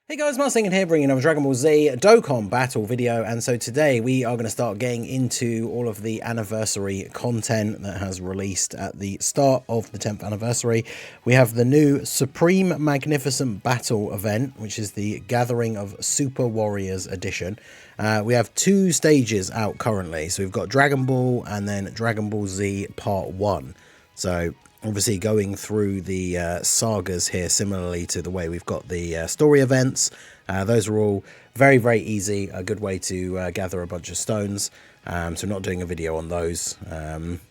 Hey guys, Tien here, bringing another Dragon Ball Z Dokkan battle video, and so today we are going to start getting into all of the anniversary content that has released at the start of the 10th anniversary. We have the new Supreme Magnificent Battle event, which is the Gathering of Super Warriors edition. We have two stages out currently, so we've got Dragon Ball and then Dragon Ball Z Part 1. So obviously going through the sagas here similarly to the way we've got the story events. Those are all very, very easy. A good way to gather a bunch of stones. So not doing a video on those.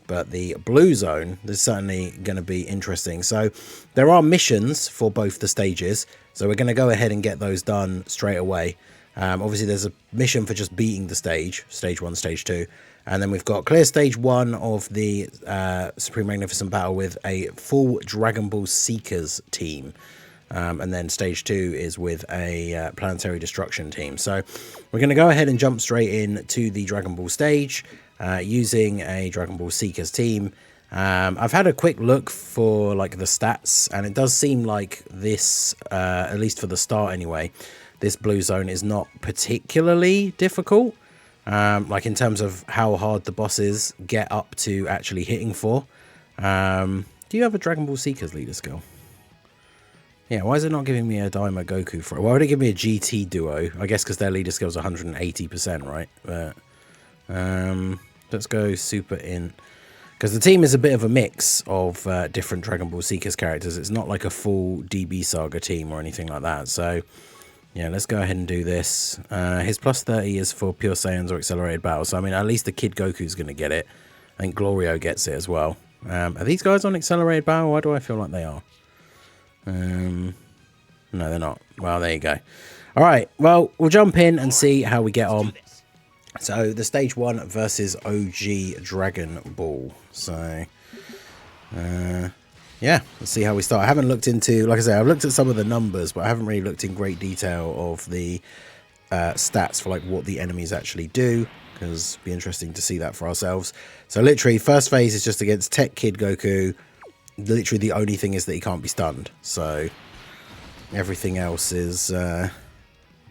But the blue zone is certainly going to be interesting. So there are missions for both the stages. So we're going to go ahead and get those done straight away. Obviously there's a mission for just beating the stage 1, stage 2. And then we've got clear stage 1 of the Supreme Magnificent Battle with a full Dragon Ball Seekers team. And then stage 2 is with a Planetary Destruction team. So we're going to go ahead and jump straight in to the Dragon Ball stage using a Dragon Ball Seekers team. I've had a quick look for like the stats, and it does seem like this, at least for the start anyway, this blue zone is not particularly difficult. Like in terms of how hard the bosses get up to actually hitting for. Do you have a Dragon Ball Seekers leader skill? Yeah, why is it not giving me a Daima Goku for it? Why would it give me a GT duo? I guess because their leader skill is 180%, right? But let's go super in. Because the team is a bit of a mix of different Dragon Ball Seekers characters. It's not like a full DB Saga team or anything like that. So yeah, let's go ahead and do this. His plus 30 is for Pure Saiyans or Accelerated Battle. So, I mean, at least the Kid Goku's going to get it. I think Glorio gets it as well. Are these guys on Accelerated Battle? Why do I feel like they are? No, they're not. Well, there you go. All right, well, we'll jump in and see how we get on. So, the Stage 1 versus OG Dragon Ball. So, yeah, let's see how we start. I haven't looked into, like I say, I've looked at some of the numbers, but I haven't really looked in great detail of the stats for like what the enemies actually do, because it'd be interesting to see that for ourselves. So literally, first phase is just against Tech Kid Goku. Literally, the only thing is that he can't be stunned. So everything else is going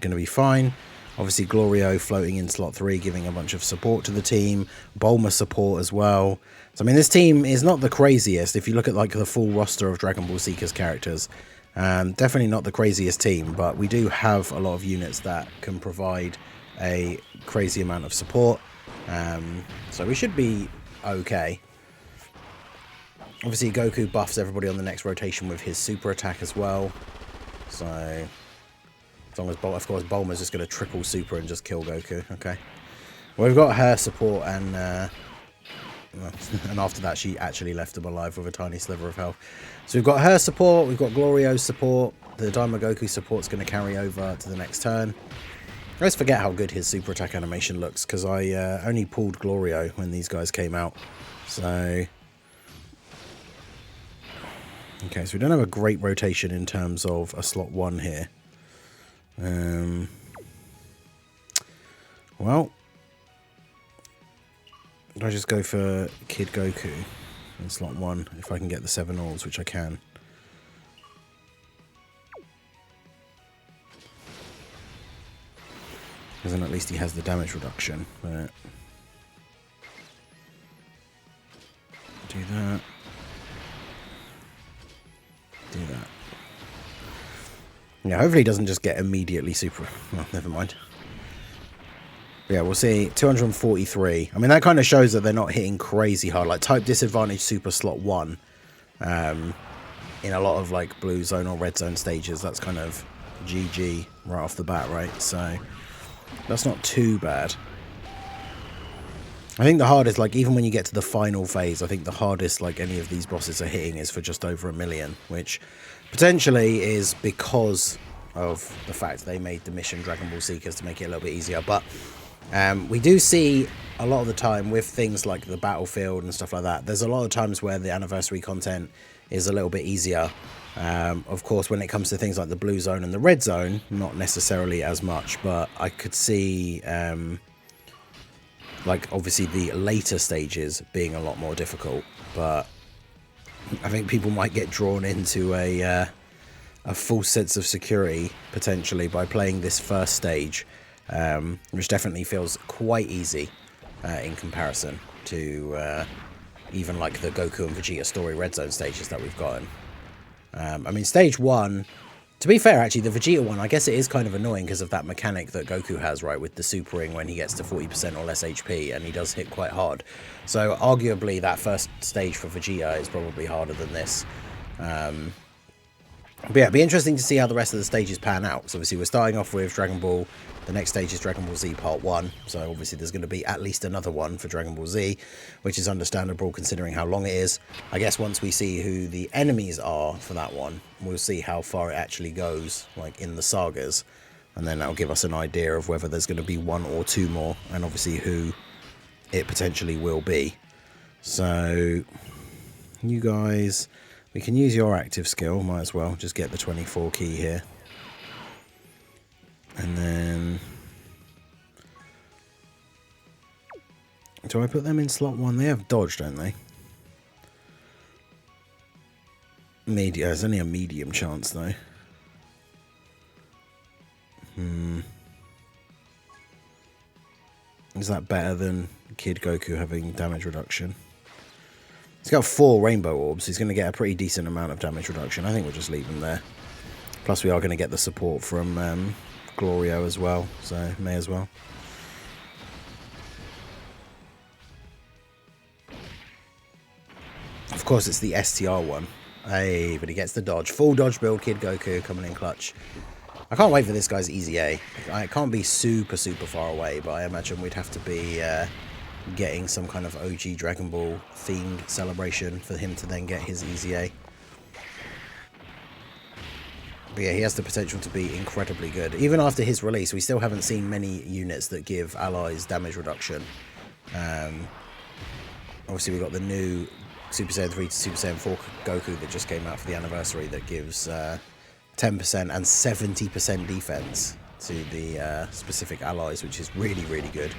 to be fine. Obviously, Glorio floating in slot 3, giving a bunch of support to the team. Bulma support as well. So, I mean, this team is not the craziest. If you look at, like, the full roster of Dragon Ball Seekers characters, definitely not the craziest team, but we do have a lot of units that can provide a crazy amount of support. So we should be okay. Obviously, Goku buffs everybody on the next rotation with his super attack as well. So as long as, of course, Bulma's just going to triple super and just kill Goku. Okay. Well, we've got her support, and after that, she actually left him alive with a tiny sliver of health. So we've got her support, we've got Glorio's support. The Daima Goku support's going to carry over to the next turn. I always forget how good his super attack animation looks, because I only pulled Glorio when these guys came out. So okay, so we don't have a great rotation in terms of a slot 1 here. Well, I just go for Kid Goku in slot 1 if I can get the 7 alls, which I can. Because then at least he has the damage reduction. But do that. Do that. Yeah, hopefully he doesn't just get immediately super... Well, never mind. Yeah, we'll see. 243. I mean, that kind of shows that they're not hitting crazy hard. Like, type disadvantage super slot 1. In a lot of, like, blue zone or red zone stages, that's kind of GG right off the bat, right? So, that's not too bad. I think the hardest, like, even when you get to the final phase, I think the hardest, like, any of these bosses are hitting is for just over 1 million, which potentially is because of the fact they made the mission Dragon Ball Seekers to make it a little bit easier. But we do see a lot of the time with things like the battlefield and stuff like that, there's a lot of times where the anniversary content is a little bit easier. Of course, when it comes to things like the blue zone and the red zone, not necessarily as much, but I could see like obviously the later stages being a lot more difficult. But I think people might get drawn into a a false sense of security potentially by playing this first stage, which definitely feels quite easy in comparison to even like the Goku and Vegeta story red zone stages that we've gotten. I mean, stage 1, to be fair, actually, the Vegeta one, I guess it is kind of annoying because of that mechanic that Goku has, right, with the supering when he gets to 40% or less HP, and he does hit quite hard. So, arguably, that first stage for Vegeta is probably harder than this. But yeah, it'd be interesting to see how the rest of the stages pan out. So obviously we're starting off with Dragon Ball. The next stage is Dragon Ball Z Part 1. So obviously there's going to be at least another one for Dragon Ball Z, which is understandable considering how long it is. I guess once we see who the enemies are for that one, we'll see how far it actually goes, like in the sagas. And then that'll give us an idea of whether there's going to be 1 or 2 more, and obviously who it potentially will be. So you guys... We can use your active skill, might as well. Just get the 24 key here. And then... Do I put them in slot 1? They have dodge, don't they? There's only a medium chance, though. Is that better than Kid Goku having damage reduction? He's got 4 rainbow orbs. He's going to get a pretty decent amount of damage reduction. I think we'll just leave him there. Plus, we are going to get the support from Glorio as well, so may as well. Of course, it's the STR one. Hey, but he gets the dodge. Full dodge build, Kid Goku coming in clutch. I can't wait for this guy's easy A. It can't be super, super far away, but I imagine we'd have to be... getting some kind of OG Dragon Ball themed celebration for him to then get his easy A. But yeah, he has the potential to be incredibly good. Even after his release, we still haven't seen many units that give allies damage reduction. Obviously, we got the new Super Saiyan 3 to Super Saiyan 4 Goku that just came out for the anniversary that gives 10% and 70% defense to the specific allies, which is really, really good.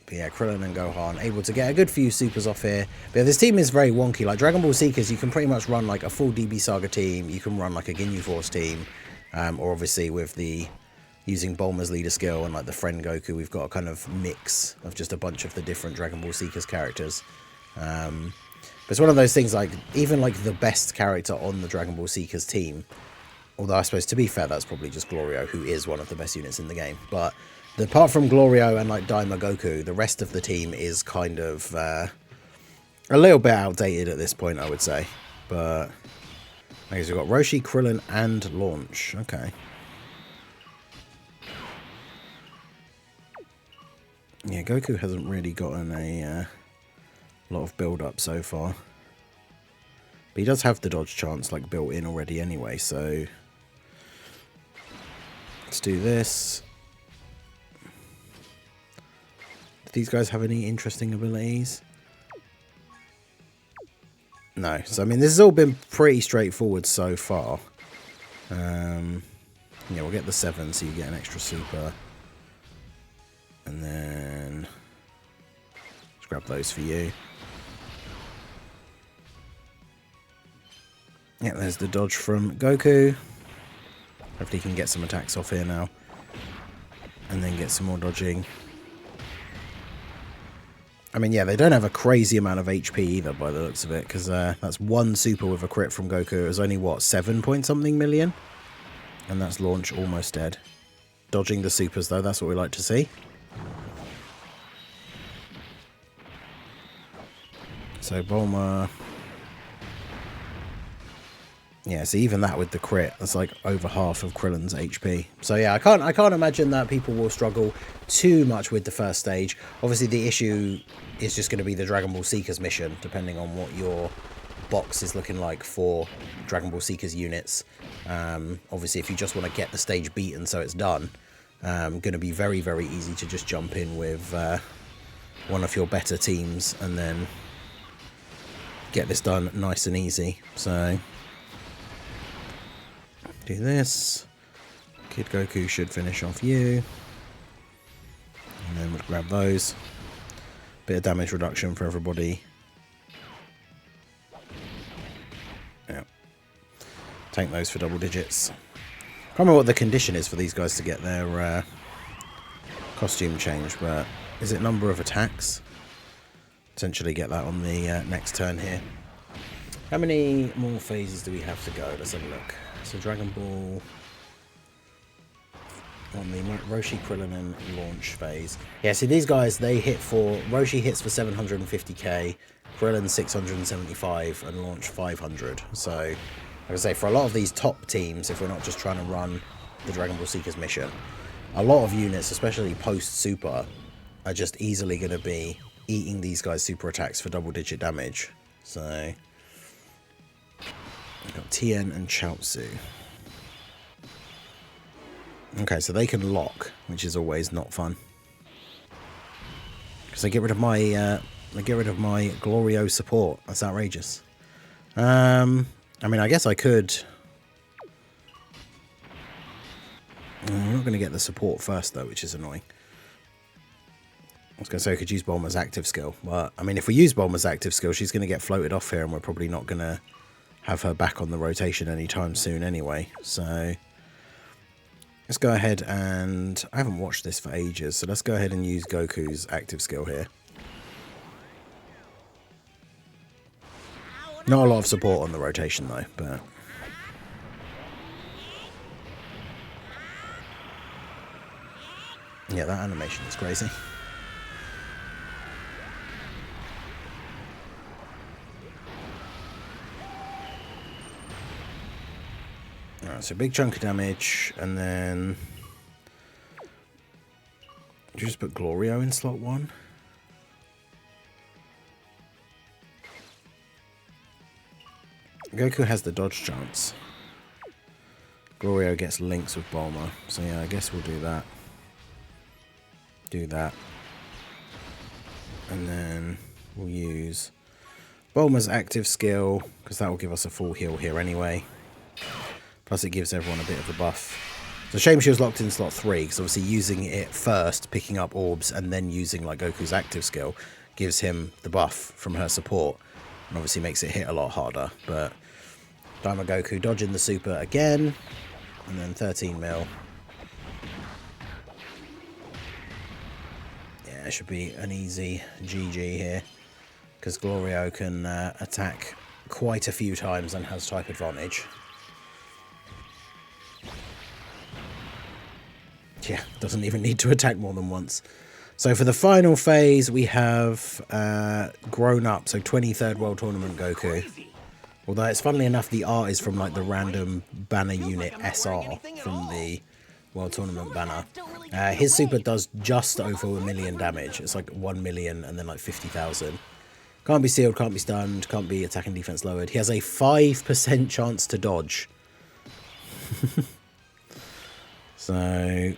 But yeah, Krillin and Gohan able to get a good few supers off here. But yeah, this team is very wonky. Like Dragon Ball Seekers, you can pretty much run like a full DB Saga team. You can run like a Ginyu Force team. Or obviously with the using Bulma's leader skill and like the friend Goku, we've got a kind of mix of just a bunch of the different Dragon Ball Seekers characters. But it's one of those things, like even like the best character on the Dragon Ball Seekers team, although I suppose to be fair, that's probably just Glorio, who is one of the best units in the game. But apart from Glorio and like Daima Goku, the rest of the team is kind of a little bit outdated at this point, I would say. But I guess we've got Roshi, Krillin, and Launch. Okay. Yeah, Goku hasn't really gotten a lot of build-up so far. But he does have the dodge chance like built in already anyway, so let's do this. These guys have any interesting abilities? No. So, I mean, this has all been pretty straightforward so far. Yeah, we'll get the 7, so you get an extra super. And then... let's grab those for you. Yeah, there's the dodge from Goku. Hopefully he can get some attacks off here now. And then get some more dodging. I mean, yeah, they don't have a crazy amount of HP either by the looks of it, because that's 1 super with a crit from Goku. It was only, what, 7 point something million? And that's Launch almost dead. Dodging the supers, though, that's what we like to see. So, Bulma... yeah, so even that with the crit, that's like over half of Krillin's HP. So yeah, I can't imagine that people will struggle too much with the first stage. Obviously, the issue is just going to be the Dragon Ball Seekers mission, depending on what your box is looking like for Dragon Ball Seekers units. Obviously, if you just want to get the stage beaten so it's done, going to be very, very easy to just jump in with one of your better teams and then get this done nice and easy. So... do this. Kid Goku should finish off you. And then we'll grab those. Bit of damage reduction for everybody. Yeah. Tank those for double digits. Can't remember what the condition is for these guys to get their costume change, but is it number of attacks? Potentially get that on the next turn here. How many more phases do we have to go? Let's have a look. So Dragon Ball on the Roshi Krillin launch phase. Yeah, see these guys, they hit for... Roshi hits for 750k, Krillin 675, and launch 500. So, like I say, for a lot of these top teams, if we're not just trying to run the Dragon Ball Seekers mission, a lot of units, especially post-super, are just easily going to be eating these guys' super attacks for double-digit damage. So, we've got Tien and Chiaotzu. Okay, so they can lock, which is always not fun. Because they get rid of my Glorio support. That's outrageous. I mean, I guess I could. I'm not going to get the support first though, which is annoying. I was going to say I could use Bulma's active skill, but I mean, if we use Bulma's active skill, she's going to get floated off here, and we're probably not going to have her back on the rotation anytime soon anyway. So let's go ahead and... I haven't watched this for ages, so let's go ahead and use Goku's active skill here. Not a lot of support on the rotation though, but... yeah, that animation is crazy. Alright, so big chunk of damage, and then... did you just put Glorio in slot 1? Goku has the dodge chance. Glorio gets links with Bulma. So yeah, I guess we'll do that. Do that. And then we'll use Bulma's active skill, because that will give us a full heal here anyway. Plus it gives everyone a bit of a buff. It's a shame she was locked in slot 3, because obviously using it first, picking up orbs, and then using like Goku's active skill gives him the buff from her support. And obviously makes it hit a lot harder. But Daima Goku dodging the super again. And then 13 mil. Yeah, it should be an easy GG here. Because Glorio can attack quite a few times and has type advantage. Yeah, doesn't even need to attack more than once. So for the final phase, we have grown up. So 23rd World Tournament Goku. Although it's funnily enough, the art is from like the random banner unit SR from the World Tournament banner. His super does just over 1 million damage. It's like 1 million and then like 50,000. Can't be sealed, can't be stunned, can't be attack and defense lowered. He has a 5% chance to dodge. So...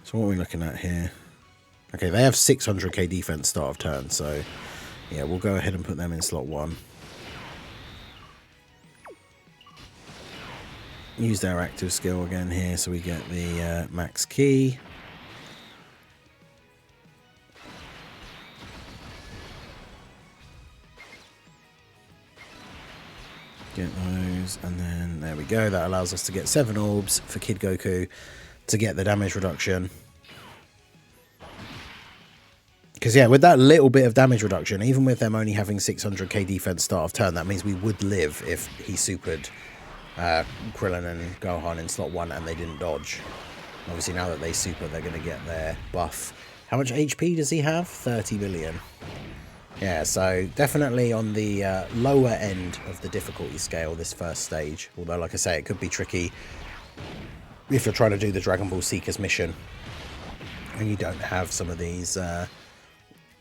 so what are we looking at here? Okay, they have 600k defense start of turn, so yeah, we'll go ahead and put them in slot 1. Use their active skill again here, so we get the max key. Get those, and then there we go. That allows us to get 7 orbs for Kid Goku to get the damage reduction. Because, yeah, with that little bit of damage reduction, even with them only having 600k defense start of turn, that means we would live if he supered Krillin and Gohan in slot 1 and they didn't dodge. Obviously, now that they super, they're going to get their buff. How much HP does he have? 30 million. Yeah, so definitely on the lower end of the difficulty scale, this first stage. Although, like I say, it could be tricky if you're trying to do the Dragon Ball Seekers mission and you don't have some of these...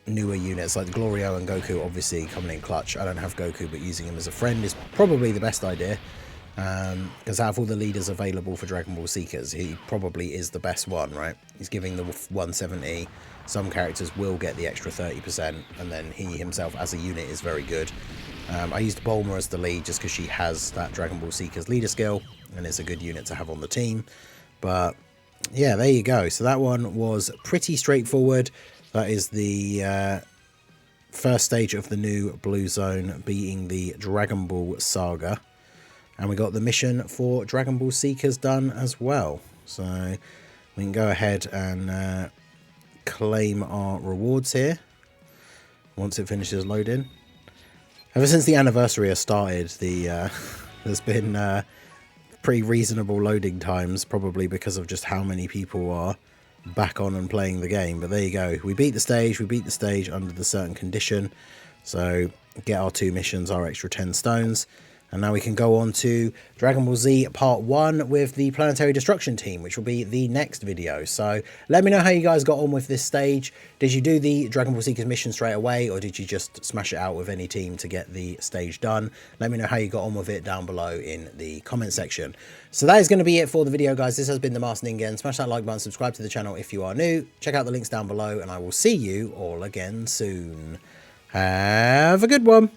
newer units like Glorio and Goku obviously coming in clutch. I don't have Goku, but using him as a friend is probably the best idea, because out of all the leaders available for Dragon Ball Seekers, he probably is the best one, right? He's giving the 170. Some characters will get the extra 30%, and then he himself as a unit is very good. I used Bulma as the lead just because she has that Dragon Ball Seekers leader skill and is a good unit to have on the team. But yeah, there you go. So that one was pretty straightforward. That is the first stage of the new blue zone being the Dragon Ball Saga. And we got the mission for Dragon Ball Seekers done as well. So we can go ahead and claim our rewards here once it finishes loading. Ever since the anniversary has started, there's been pretty reasonable loading times, probably because of just how many people are back on and playing the game. But there you go, we beat the stage under the certain condition, so get our 2 missions, our extra 10 stones. And now we can go on to Dragon Ball Z Part 1 with the Planetary Destruction Team, which will be the next video. So let me know how you guys got on with this stage. Did you do the Dragon Ball Seekers mission straight away, or did you just smash it out with any team to get the stage done? Let me know how you got on with it down below in the comment section. So that is going to be it for the video, guys. This has been the Master Ningen. Smash that like button, subscribe to the channel if you are new. Check out the links down below, and I will see you all again soon. Have a good one.